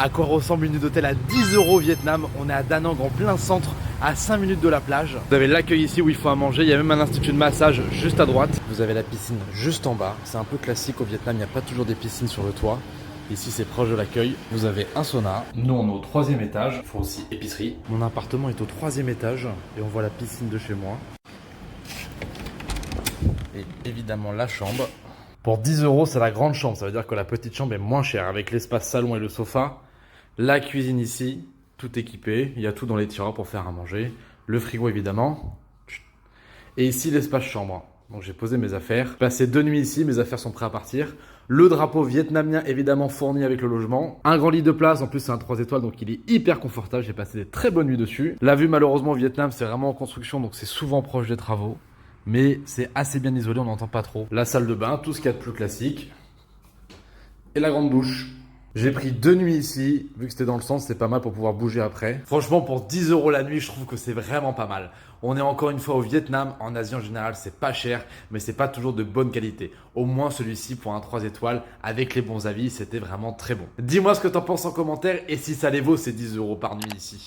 À quoi ressemble une nuit d'hôtel à 10 € au Vietnam? On est à Da Nang en plein centre, à 5 minutes de la plage. Vous avez l'accueil ici où il faut à manger, il y a même un institut de massage juste à droite. Vous avez la piscine juste en bas. C'est un peu classique au Vietnam, il n'y a pas toujours des piscines sur le toit. Ici c'est proche de l'accueil. Vous avez un sauna. Nous on est au 3e étage. Il faut aussi épicerie. Mon appartement est au 3e étage et on voit la piscine de chez moi. Et évidemment la chambre. Pour 10 € c'est la grande chambre, ça veut dire que la petite chambre est moins chère avec l'espace salon et le sofa. La cuisine ici, tout équipé, il y a tout dans les tiroirs pour faire à manger. Le frigo évidemment. Et ici l'espace chambre. Donc j'ai posé mes affaires. J'ai passé 2 nuits ici, mes affaires sont prêtes à partir. Le drapeau vietnamien évidemment fourni avec le logement. Un grand lit de place, en plus c'est un 3 étoiles donc il est hyper confortable. J'ai passé des très bonnes nuits dessus. La vue malheureusement au Vietnam c'est vraiment en construction donc c'est souvent proche des travaux. Mais c'est assez bien isolé, on n'entend pas trop. La salle de bain, tout ce qu'il y a de plus classique. Et la grande douche. J'ai pris 2 nuits ici, vu que c'était dans le centre, c'était pas mal pour pouvoir bouger après. Franchement, pour 10 € la nuit, je trouve que c'est vraiment pas mal. On est encore une fois au Vietnam, en Asie en général, c'est pas cher, mais c'est pas toujours de bonne qualité. Au moins celui-ci pour un 3 étoiles, avec les bons avis, c'était vraiment très bon. Dis-moi ce que t'en penses en commentaire et si ça les vaut ces 10 € par nuit ici.